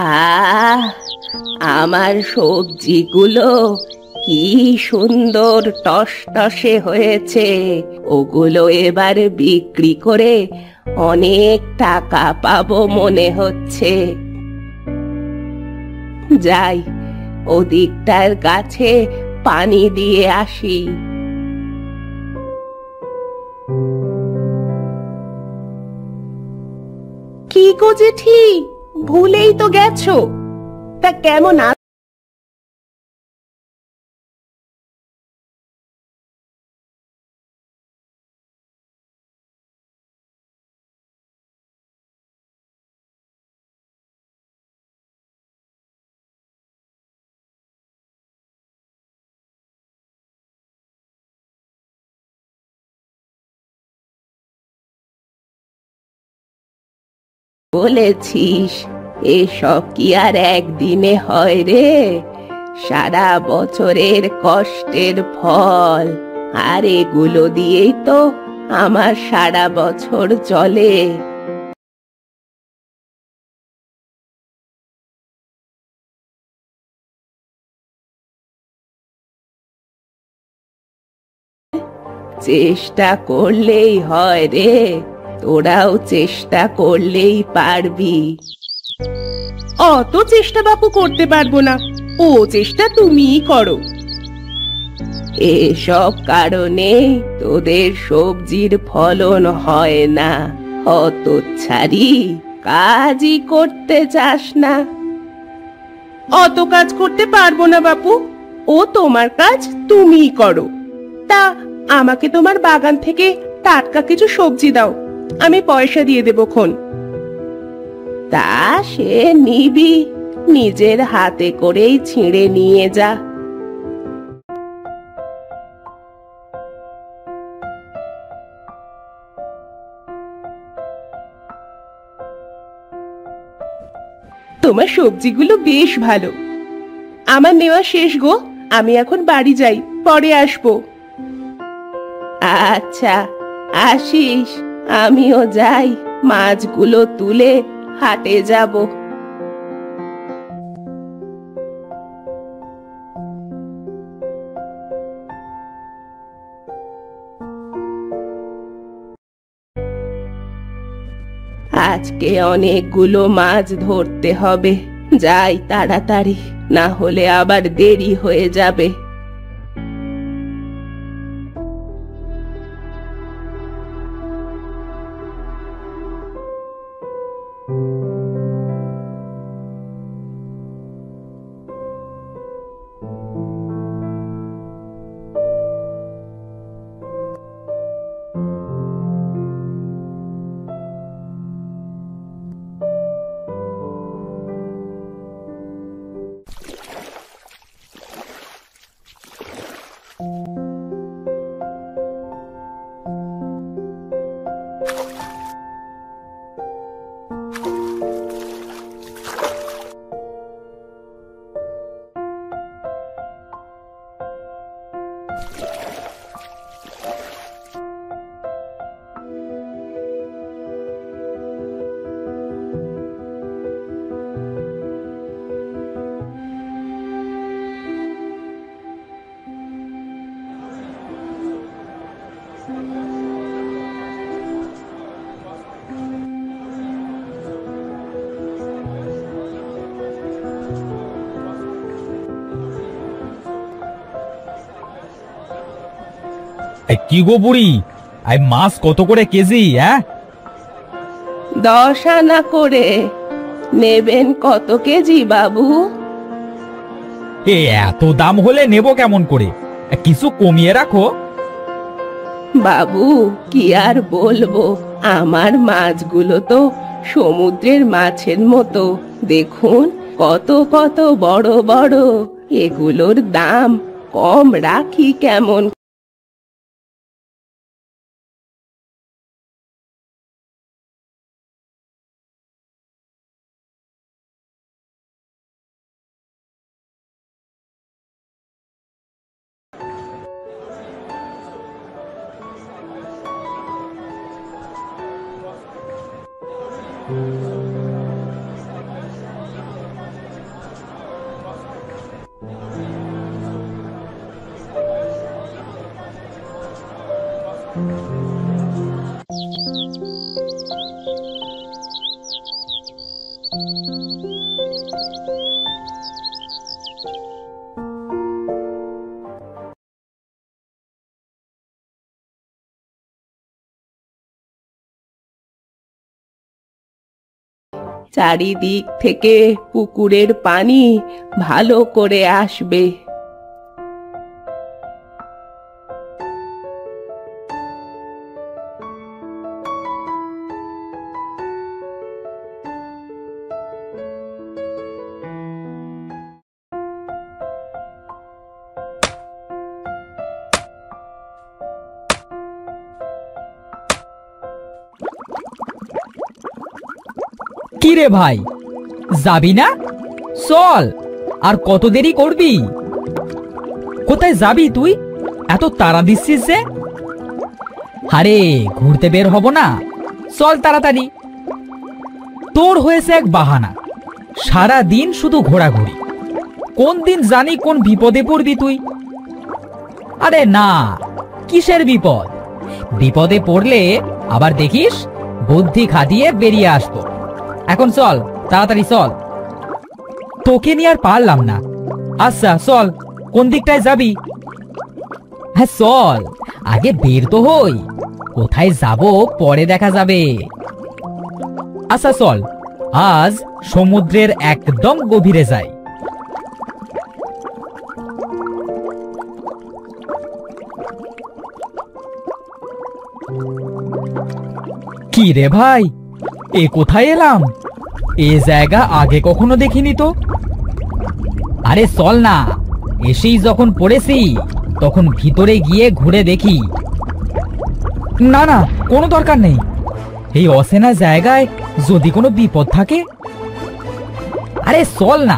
আহ, আমার সবজিগুলো কি সুন্দর টসটসে হয়েছে। ওগুলো এবার বিক্রি করে অনেক টাকা পাবো মনে হচ্ছে। যাই, ওদিকটার গাছে পানি দিয়ে আসি। কি গো জেঠি, ভুলেই তো গেছো। তা কেমন বলেছিস? এসব কি আর একদিনে হয় রে? সারা বছরের কষ্টের ফল, আর এগুলো দিয়েই তো আমার সারা বছর চলে। চেষ্টা করলেই হয় রে, তোরাও চেষ্টা করলেই পারবি। অত চেষ্টা বাপু করতে পারবো না, ও চেষ্টা তুমিই করো। এসব কারণে তোদের সবজির ফলন হয় না। হতচ্ছাড়ি, কাজই করতে চাস না। অত কাজ করতে পারবো না বাপু, ও তোমার কাজ তুমিই করো। তা আমাকে তোমার বাগান থেকে টাটকা কিছু সবজি দাও, আমি পয়সা দিয়ে দেবো খন। তা সে নিবি, নিজের হাতে করেই ছিঁড়ে নিয়ে যা। তোমার সবজিগুলো বেশ ভালো। আমার নেওয়া শেষ গো, আমি এখন বাড়ি যাই, পরে আসবো। আচ্ছা, আসিস। আমিও যাই, মাছগুলো তুলে হাটে যাব। আজকে অনেকগুলো মাছ ধরতে হবে। যাই তাড়াতাড়ি, না হলে আবার দেরি হয়ে যাবে। কি গো বুড়ি, মাছ কত করে কেজি? 10 আনা করে। নেবেন কত কেজি বাবু? এত দাম হলে নেব কেমন করে? কিছু কমিয়ে রাখো। বাবু, কি আর বলবো, আমার মাছগুলো তো সমুদ্রের মাছের মতো। দেখুন কত কত বড় বড়। এগুলোর দাম কম রাখি কেমন? চারিদিক থেকে পুকুরের পানি ভালো করে আসবে। কি রে ভাই, যাবি না? চল, আর কত দেরি করবি? কোথায় যাবি তুই? এত তাড়া দিচ্ছিস যে? আরে ঘুরতে বের হব না, চল তাড়াতাড়ি। তোর হয়েছে এক বাহানা, সারা দিন শুধু ঘোরাঘুরি। কোন দিন জানি কোন বিপদে পড়বি তুই। আরে না, কিসের বিপদ? বিপদে পড়লে আবার দেখিস বুদ্ধি খাটিয়ে বেরিয়ে আসবো। এখন চল, তাড়াতাড়ি চল। তোকে নিয়ে আর পারলাম না। আচ্ছা চল, কোন দিকটায় যাবি? হ্যাঁ চল, আগে বের তো হই। কোথায় যাব পরে দেখা যাবে। আচ্ছা চল, আজ সমুদ্রের একদম গভীরে যাই। কি রে ভাই, এ কোথায় এলাম? এ জায়গা আগে কখনো দেখিনি তো। আরে চল না, এসেই যখন পড়েছি তখন ভিতরে গিয়ে ঘুরে দেখি। না না, কোনো দরকার নেই। এই অচেনা জায়গায় যদি কোনো বিপদ থাকে। আরে চল না,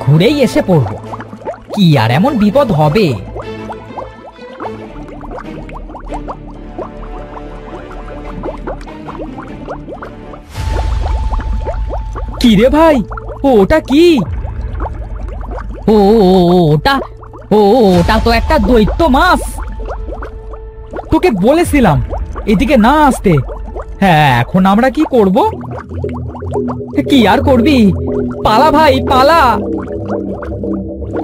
ঘুরেই এসে পড়ব। কি আর এমন বিপদ হবে? কি রে ভাই, ওটা কি? ওটা তো একটা দৈত্য মাছ। তোকে বলেছিলাম এদিকে না আসতে। হ্যাঁ, এখন আমরা কি করব? কি আর করবি, পালা ভাই পালা।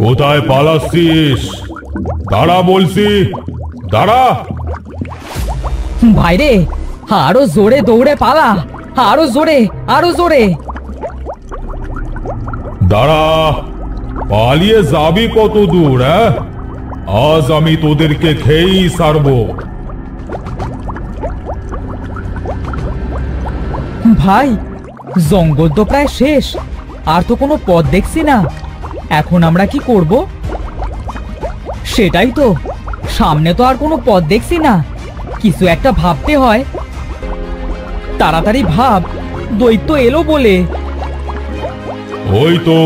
কোথায় পালাচ্ছিস? দাঁড়া বলছি, দাঁড়া। ভাইরে, আরো জোরে দৌড়ে পালা, আরো জোরে, আরো জোরে। দাঁড়া, পালিয়ে যাবি কত দূর? আজ আমি তোদেরকে খেয়েই ছাড়বো। ভাই, জঙ্গল তো প্রায় শেষ, আর তো কোনো পথ দেখছি না। এখন আমরা কি করব? সেটাই তো, সামনে তো আর কোনো পথ দেখছি না। কিছু একটা ভাবতে হয়। তাড়াতাড়ি ভাব, দৈত্য এলো বলে। ওই তো,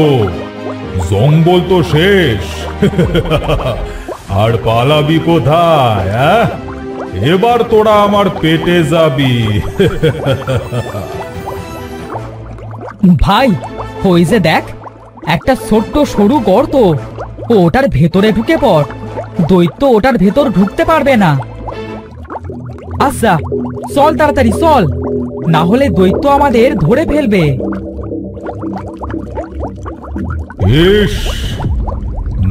জঙ্গল তো শেষ। আর পালাবি কোথায়? এবার তোরা আমার পেটে যাবি। ভাই, ওই যে দেখ, একটা ছোট্ট সরু গর্ত। ওটার ভেতরে ঢুকে পড়, দৈত্য ওটার ভেতর ঢুকতে পারবে না। আচ্ছা চল, তাড়াতাড়ি চল, না হলে দৈত্য আমাদের ধরে ফেলবে। ইস,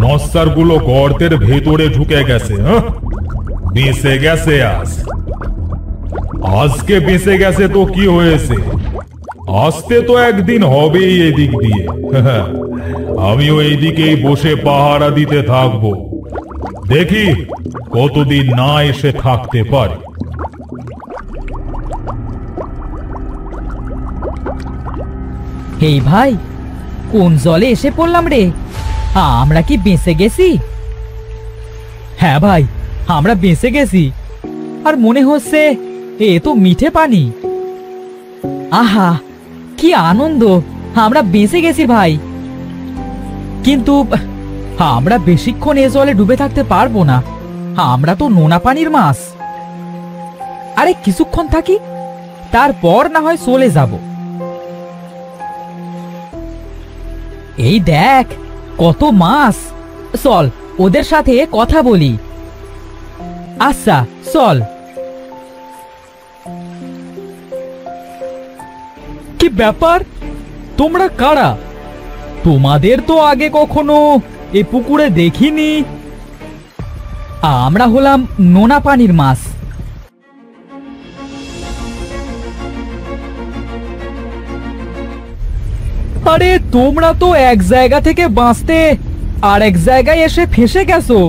নস্যার গুলো গর্তের ভেতরে ঢুকে গেছে। বেঁচে গেছে আজকে বেঁচে গেছে তো কি হয়েছে? আসতে তো একদিন হবেই এদিক দিয়ে। আমিও এইদিকেই বসে পাহারা দিতে থাকবো। দেখি কতদিন না এসে থাকতে পারে। এই ভাই, কোন জলে এসে পড়লাম রে? আমরা কি বেঁচে গেছি? হ্যাঁ ভাই, আমরা বেঁচে গেছি। আর মনে হচ্ছে এ তো মিঠে পানি। আহা, কি আনন্দ, আমরা বেঁচে গেছি ভাই। কিন্তু আমরা বেশিক্ষণ এ জলে ডুবে থাকতে পারবো না। আমরা তো নোনা পানির মাছ। আরে কিছুক্ষণ থাকি, তারপর না হয় চলে যাব। এই দেখ কত মাছ, চল ওদের সাথে কথা বলি। আচ্ছা চল। কি ব্যাপার, তোমরা কারা? তোমাদের তো আগে কখনো এ পুকুরে দেখিনি। আমরা হলাম নোনা পানির মাছ। আরে তোমরা তো এক জায়গা থেকে বাঁচতে আর এক জায়গায় এসে ফেসে গেছো।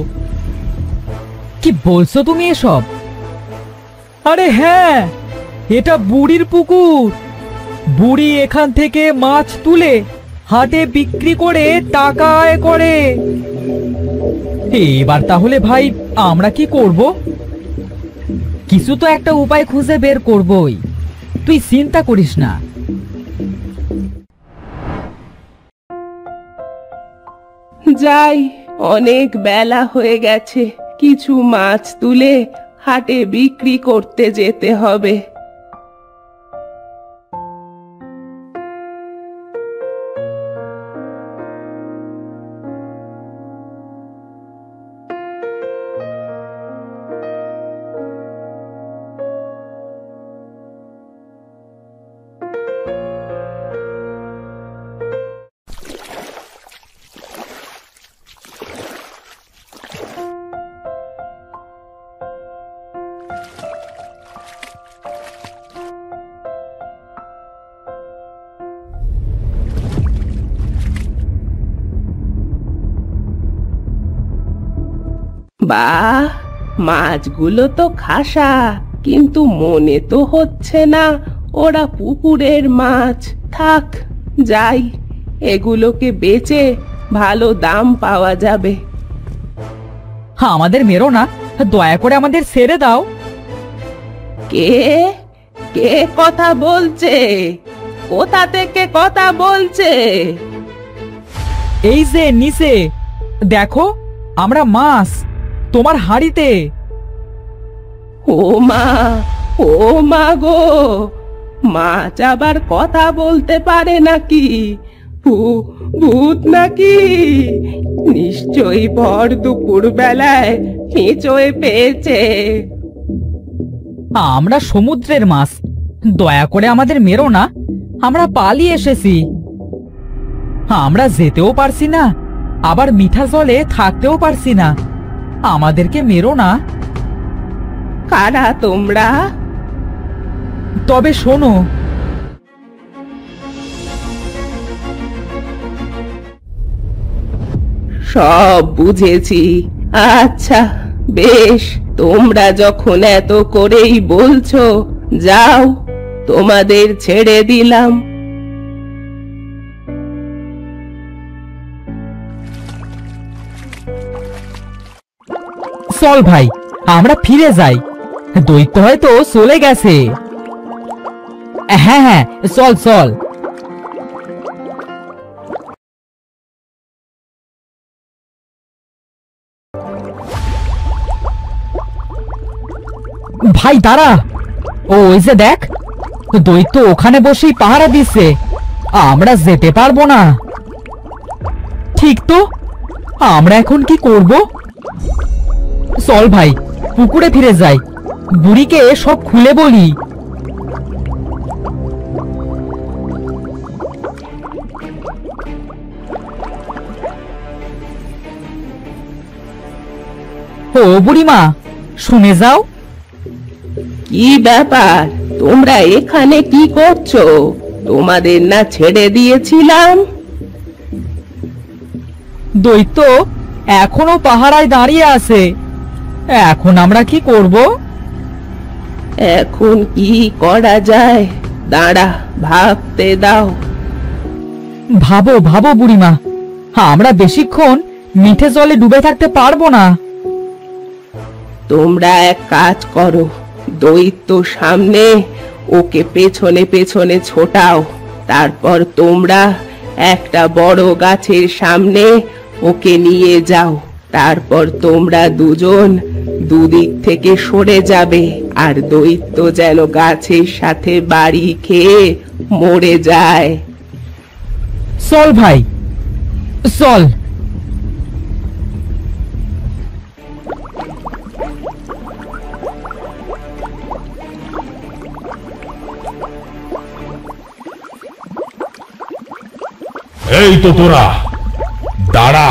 কি বলছো তুমি এসব? আরে হ্যাঁ, এটা বুড়ির পুকুর। বুড়ি এখান থেকে মাছ তুলে হাটে বিক্রি করে টাকা আয় করে। এবার তাহলে ভাই আমরা কি করব? কিছু তো একটা উপায় খুঁজে বের করবই, তুই চিন্তা করিস না। যাই, অনেক বেলা হয়ে গেছে, কিছু মাছ তুলে হাটে বিক্রি করতে যেতে হবে। বাহ, মাছগুলো তো খাসা, কিন্তু মনে তো হচ্ছে না ওরা পুকুরের মাছ। থাক, যাই, এগুলোকে বেচে ভালো দাম পাওয়া যাবে। আমাদের মেরো না, দয়া করে আমাদের ছেড়ে দাও। কে কে কথা বলছে? কোথা থেকে কথা বলছে? এই যে নিচে দেখো, আমরা মাছ তোমার হাড়িতে। ও মা, ও মা গো, মাছ আবার কথা বলতে পারে নাকি? ভূত নাকি? নিশ্চয়ই ভর দুপুর বেলায় পেঁচোয় পেয়েছে। আমরা সমুদ্রের মাছ, দয়া করে আমাদের মেরো না, আমরা পালিয়ে এসেছি। আমরা যেতেও পারছি না, আবার মিঠা জলে থাকতেও পারছি না, আমাদেরকে মেরো না। কারা তোমরা? তবে শোনো, সব বুঝেছি। আচ্ছা বেশ, তোমরা যখন এত করেই বলছো, যাও, তোমাদের ছেড়ে দিলাম। চল ভাই, আমরা ফিরে যাই, দৈত্য হয়তো চলে গেছে। হ্যাঁ হ্যাঁ, চল চল। ভাই দাঁড়া, ওই যে দেখ, দৈত্য ওখানে বসেই পাহারা দিচ্ছে, আমরা যেতে পারবো না। ঠিক তো, আমরা এখন কি করব? চল ভাই, পুকুরে ফিরে যাই, বুড়িকে সব খুলে বলি। ও বুড়িমা, শুনে যাও। কি ব্যাপার, তোমরা এখানে কি করছো? তোমাদের না ছেড়ে দিয়েছিলাম? দৈত্য এখনো পাহারায় দাঁড়িয়ে আছে, এখন আমরা কি করব? এখন কি করা যায়, দাঁড়া, ভাবতে দাও। ভাবো ভাবো বুড়িমা, আমরা বেশিক্ষণ মিঠে জলে ডুবে থাকতে পারবো না। তোমরা এক কাজ করো, দৈত্য সামনে, ওকে পেছনে পেছনে ছোটাও। তারপর তোমরা একটা বড় গাছের সামনে ওকে নিয়ে যাও। তারপর তোমরা দুজন দুদিক থেকে সরে যাবে, আর দৈত্য যেন গাছের সাথে বাড়ি খেয়ে মরে যায়। চল ভাই, চল। এই তো তোরা, দাঁড়া,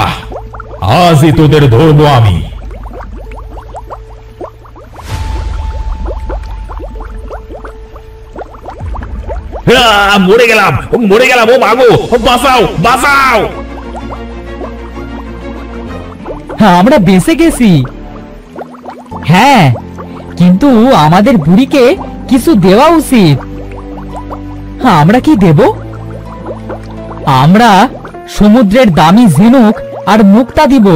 আজই তোদের ধরবো আমি। মরে গেলাম, মরে গেলাম, ও মাগো, বাঁচাও, বাঁচাও। হ্যাঁ, আমরা বেঁচে গেছি। হ্যাঁ, কিন্তু আমাদের বুড়িকে কিছু দেওয়া উচিত। হ্যাঁ, আমরা কি দেব? আমরা সমুদ্রের দামি ঝিনুক আর মুক্তা দিব।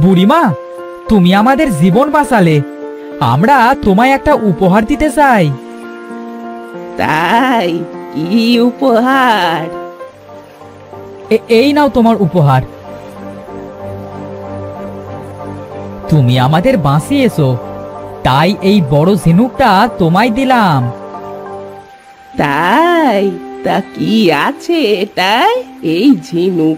বুড়িমা, তুমি আমাদের জীবন বাঁচালে। আমরা তোমায় একটা উপহার দিতে চাই। তাই? কি উপহার? এই নাও তোমার উপহার। তুমি আমাদের বাঁচিয়েছো, তাই এই বড় ঝিনুকটা তোমায় দিলাম। তাই? তা কি আছে এটায়? এই ঝিনুক